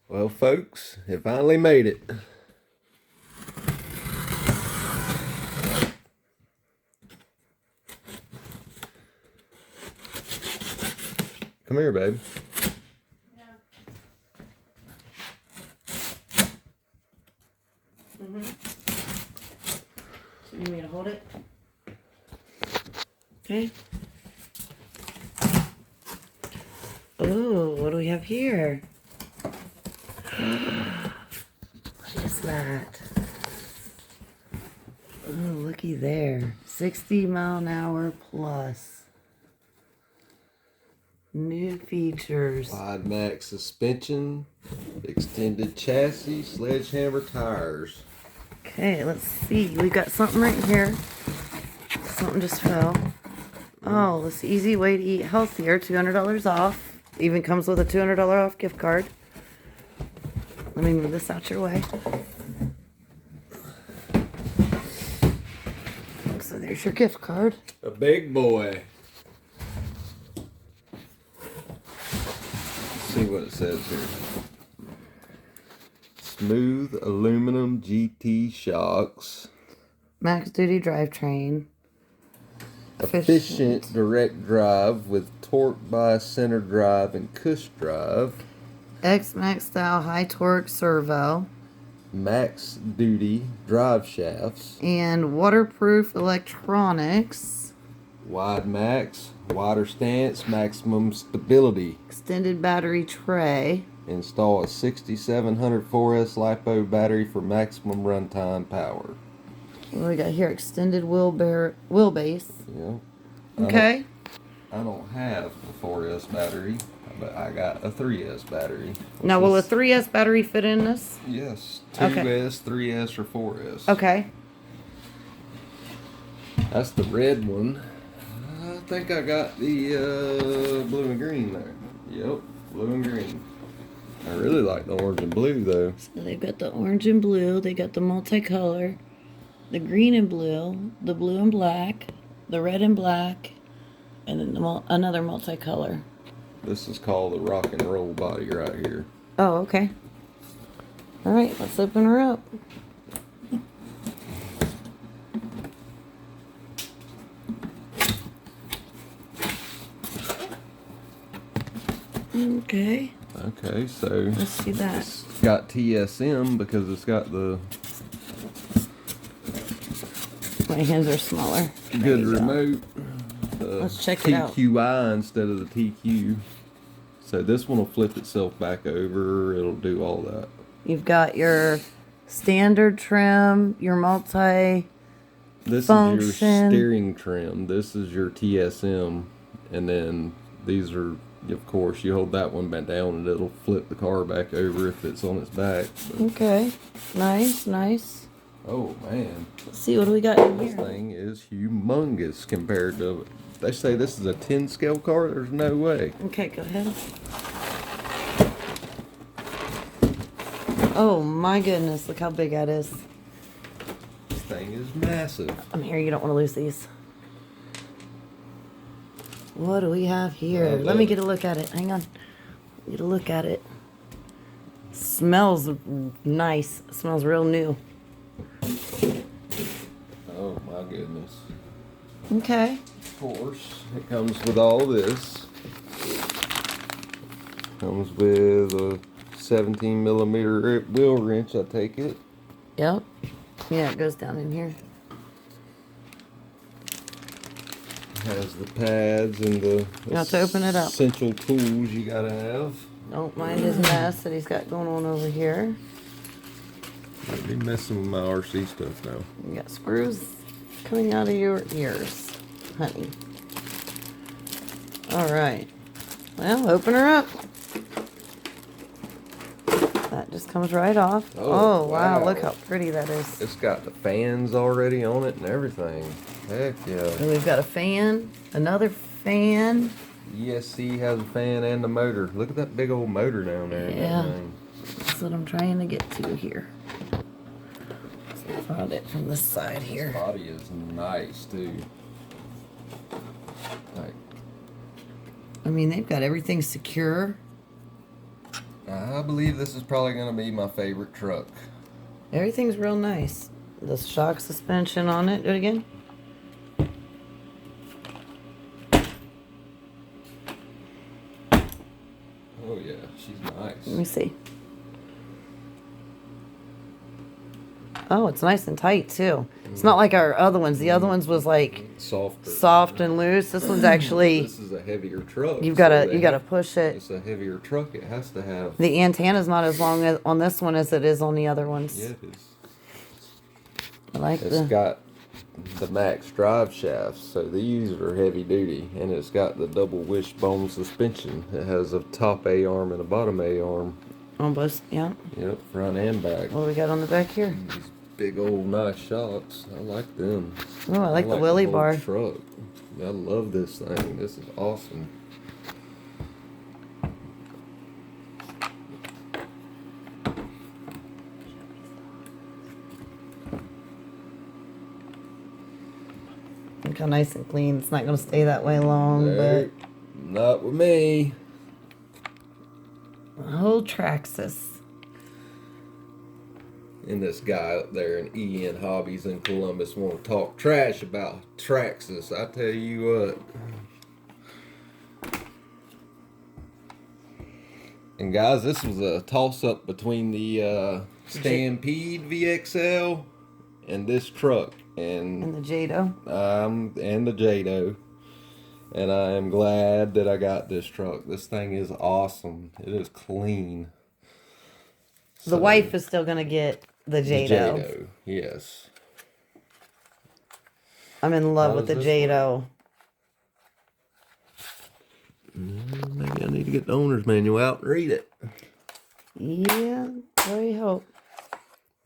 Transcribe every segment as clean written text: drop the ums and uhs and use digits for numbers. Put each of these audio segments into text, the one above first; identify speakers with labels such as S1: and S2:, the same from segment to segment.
S1: Well, folks, it finally made it. Come here, babe.
S2: Yeah. So you need me to hold it? Okay. Oh, what do we have here? What is that? Oh, looky there. 60-mile-an-hour plus. New features.
S1: Wide max suspension, extended chassis, sledgehammer tires.
S2: Okay, let's see. We got something right here. Something just fell. Oh, this easy way to eat healthier. $200 off. Even comes with a $200 off gift card. Let me move this out your way. So there's your gift card.
S1: A big boy. Let's see what it says here. Smooth aluminum GT shocks.
S2: Max duty drivetrain.
S1: Efficient direct drive with torque by center drive and cush drive.
S2: X-Max style high torque servo.
S1: Max duty drive shafts.
S2: And waterproof electronics.
S1: Wide max, wider stance, maximum stability.
S2: Extended battery tray.
S1: Install a 6700 4S LiPo battery for maximum runtime power.
S2: What do we got here? Extended wheelbase.
S1: Yeah.
S2: Okay.
S1: I don't have a 4S battery, but I got a 3S battery.
S2: Now, will a 3S battery fit in this?
S1: Yes, 2S,
S2: Okay.
S1: 3S, or 4S.
S2: Okay.
S1: That's the red one. I think I got the blue and green there. Yep, blue and green. I really like the orange and blue though.
S2: So they've got the orange and blue. They got the multicolor, the green and blue, the blue and black, the red and black, and then another multicolor.
S1: This is called the rock and roll body right here.
S2: Oh, okay. All right, let's open her up. Okay,
S1: Okay, so
S2: let's see that.
S1: it's got TSM because it's got the
S2: My hands are smaller. There
S1: good
S2: you go.
S1: remote.
S2: Let's check it out.
S1: TQI instead of the TQ. So this one will flip itself back over. It'll do all that.
S2: You've got your standard trim, your multi.
S1: This is
S2: Function.
S1: your steering trim. This is your TSM. And then these are, of course, you hold that one back down and it'll flip the car back over if it's on its back. But,
S2: Okay, nice, nice.
S1: oh, man.
S2: Let's see, what do we got in
S1: This
S2: here?
S1: thing is humongous compared to... They say this is a 10 scale car. There's no way.
S2: Okay, go ahead. Oh my goodness, look how big that is.
S1: This thing is massive.
S2: I'm here, you don't want to lose these. What do we have here?
S1: Love
S2: Let me
S1: it.
S2: get a look at it. Hang on. Get a look at it. Smells nice. Smells real new.
S1: Oh, my goodness.
S2: Okay.
S1: Of course, it comes with all this. Comes with a 17 millimeter wheel wrench, I take it.
S2: Yep. Yeah, it goes down in here.
S1: Has the pads and the
S2: You have to open it up.
S1: essential tools you gotta have.
S2: Don't mind his mess that he's got going on over here.
S1: I'd be messing with my RC stuff now.
S2: You got screws coming out of your ears, honey. All right. Well, open her up. That just comes right off.
S1: Oh,
S2: Oh, wow.
S1: wow.
S2: Look how pretty that is.
S1: It's got the fans already on it and everything. Heck yeah.
S2: And we've got a fan, another fan.
S1: ESC has a fan and the motor. Look at that big old motor down there. and
S2: Yeah.
S1: everything.
S2: That's what I'm trying to get to here. So I found it from this side
S1: This
S2: here.
S1: body is nice too. Like,
S2: I mean, they've got everything secure.
S1: I believe this is probably going to be my favorite truck.
S2: Everything's real nice. The shock suspension on it. Do it again.
S1: Oh yeah, she's nice.
S2: Let me see. Oh, it's nice and tight too. It's not like our other ones. The other ones was like
S1: Softer.
S2: soft and loose. This one's actually.
S1: This is a heavier truck.
S2: You gotta push it.
S1: It's a heavier truck. It has to have.
S2: The antenna's not as long as on this one as it is on the other ones.
S1: Yeah, it is.
S2: I like
S1: It's got the maxx drive shafts, so these are heavy duty, and it's got the double wishbone suspension. It has a top A arm and a bottom A arm.
S2: on both. Yeah.
S1: Yep, front and back.
S2: What do we got on the back here?
S1: These big old nice shocks. I like them.
S2: Oh, I like the wheelie
S1: whole
S2: bar.
S1: Truck. I love this thing. This is awesome.
S2: Look how nice and clean. It's not going to stay that way long,
S1: Nope, not with me.
S2: but a whole Traxxas.
S1: And this guy up there in EN Hobbies in Columbus want to talk trash about Traxxas. I tell you what. And guys, this was a toss-up between the Stampede VXL and this truck.
S2: And the Jado.
S1: And the Jado. And I am glad that I got this truck. This thing is awesome. It is clean.
S2: The wife is still going to get the Jado.
S1: Jado, yes.
S2: I'm in love
S1: How
S2: with the
S1: does this
S2: Jado.
S1: Maybe I need to get the owner's manual out and read it.
S2: Yeah, very hope.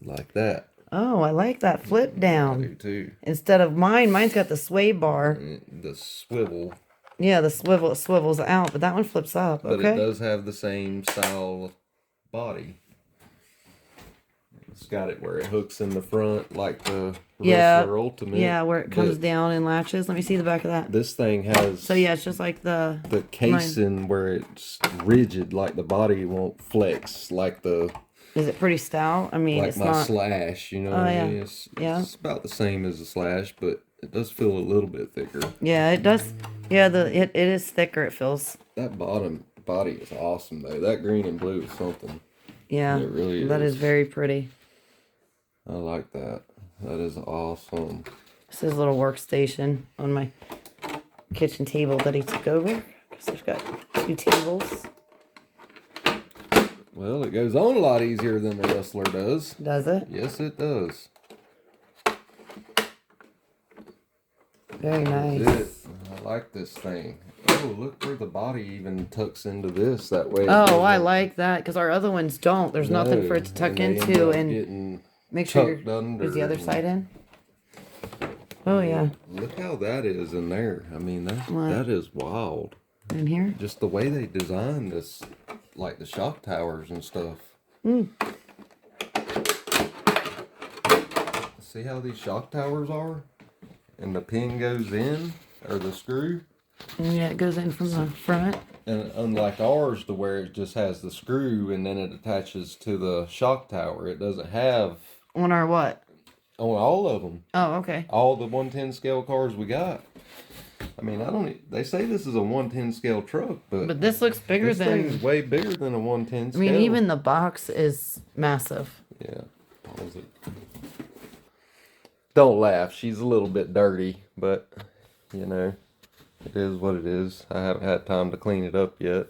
S1: Like that.
S2: Oh, I like that flip
S1: I
S2: down.
S1: do too.
S2: Instead of mine's got the sway bar.
S1: The swivel.
S2: Yeah, the swivel, it swivels out, but that one flips up.
S1: But
S2: Okay.
S1: it does have the same style body. It's got it where it hooks in the front like the Wrestler Ultimate.
S2: Yeah, where it comes
S1: but
S2: down and latches. Let me see the back of that.
S1: This thing has
S2: So yeah, it's just like the
S1: casing where it's rigid, like the body won't flex, like the
S2: Is it pretty stout? I mean,
S1: like
S2: it's
S1: my
S2: not.
S1: Slash, you know
S2: Oh,
S1: what I
S2: yeah.
S1: mean? It's about the same as a Slash, but it does feel a little bit thicker.
S2: Yeah, it does. Yeah, it is thicker. It feels.
S1: That bottom body is awesome though. That green and blue is something.
S2: Yeah,
S1: It really
S2: that is very pretty.
S1: I like that. That is awesome.
S2: This is a little workstation on my kitchen table that he took over. Because I've got 2 tables.
S1: Well, it goes on a lot easier than the Wrestler does.
S2: Does it?
S1: Yes, it does.
S2: Very nice.
S1: That's it. I like this thing. Oh, look where the body even tucks into this. That way.
S2: Oh, I like that because our other ones don't. There's nothing for it to tuck into and make sure is the other side in. Oh yeah.
S1: Look how that is in there. I mean, that is wild.
S2: In here?
S1: Just the way they designed this, like the shock towers and stuff. See how these shock towers are? And the pin goes in, or the screw.
S2: Yeah, it goes in from the front.
S1: And unlike ours, to where it just has the screw and then it attaches to the shock tower, it doesn't have
S2: On our what?
S1: on all of them.
S2: Oh, okay.
S1: All the 110 scale cars we got. I mean, they say this is a 110 scale truck,
S2: But this looks bigger
S1: this
S2: than.
S1: thing's way bigger than a 110
S2: I
S1: scale.
S2: mean, even the box is massive.
S1: Yeah. Pause it. Don't laugh. She's a little bit dirty, but you know, it is what it is. I haven't had time to clean it up yet.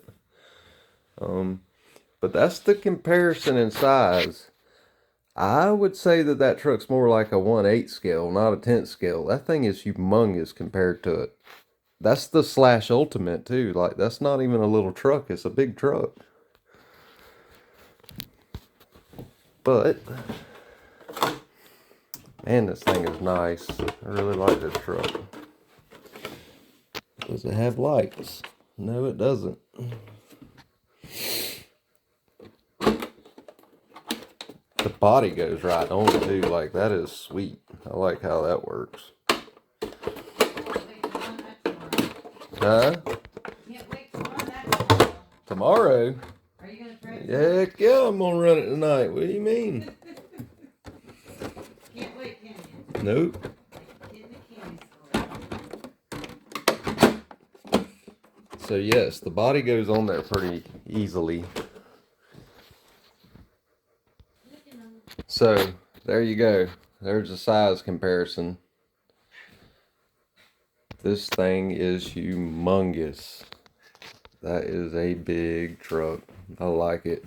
S1: But that's the comparison in size. I would say that truck's more like a 1/8 scale, not a 10th scale. That thing is humongous compared to it. That's the Slash Ultimate too. Like, that's not even a little truck. It's a big truck. But man, this thing is nice. I really like this truck. Does it have lights? No, it doesn't. The body goes right on too. Like, that is sweet. I like how that works. Huh? Tomorrow?
S2: Are you gonna try?
S1: Heck yeah, I'm gonna run it tonight. What do you mean?
S2: Can't wait, can you?
S1: Nope.
S2: Get in the candy store.
S1: So yes, the body goes on there pretty easily. So there you go. There's a size comparison. This thing is humongous. That is a big truck. I like it.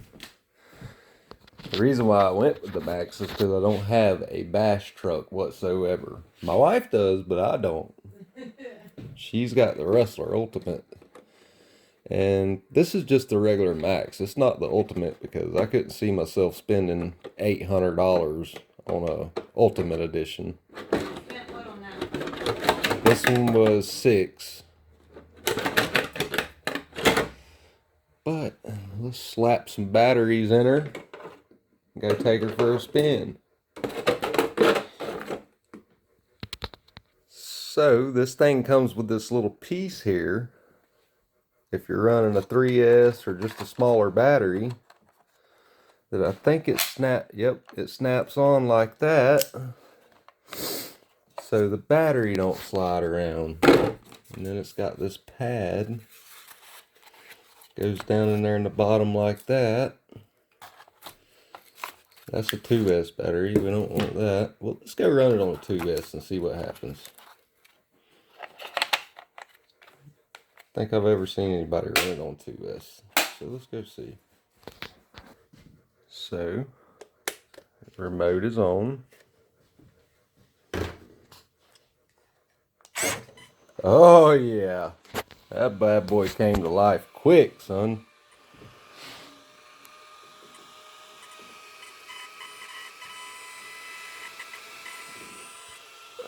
S1: The reason why I went with the Maxx is because I don't have a bash truck whatsoever. My wife does, but I don't. She's got the Wrestler Ultimate. And this is just the regular Maxx. It's not the Ultimate because I couldn't see myself spending $800 on a Ultimate Edition.
S2: Spent what on that?
S1: This one was $6. But let's slap some batteries in her. Go take her for a spin. So this thing comes with this little piece here. If you're running a 3S or just a smaller battery, that I think it snaps on like that. So the battery don't slide around. And then it's got this pad. Goes down in there in the bottom like that. That's a 2S battery. We don't want that. Well, let's go run it on a 2S and see what happens. I think I've ever seen anybody run it on 2S. So let's go see. So, remote is on. Oh yeah. That bad boy came to life quick, son.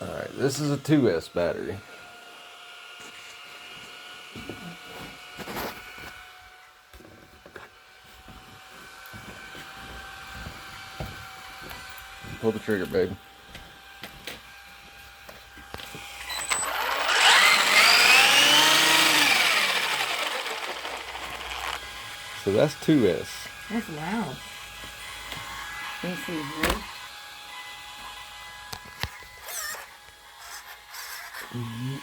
S1: Alright, this is a 2S battery. Pull the trigger, babe. So that's 2S.
S2: That's loud. Let me see. Ready?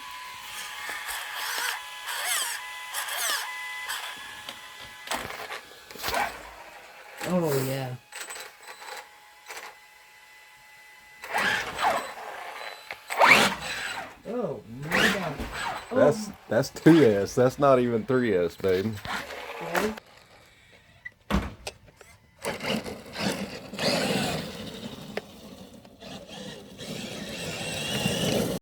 S2: Oh yeah. Oh my God.
S1: That's 2S. That's not even 3S, babe.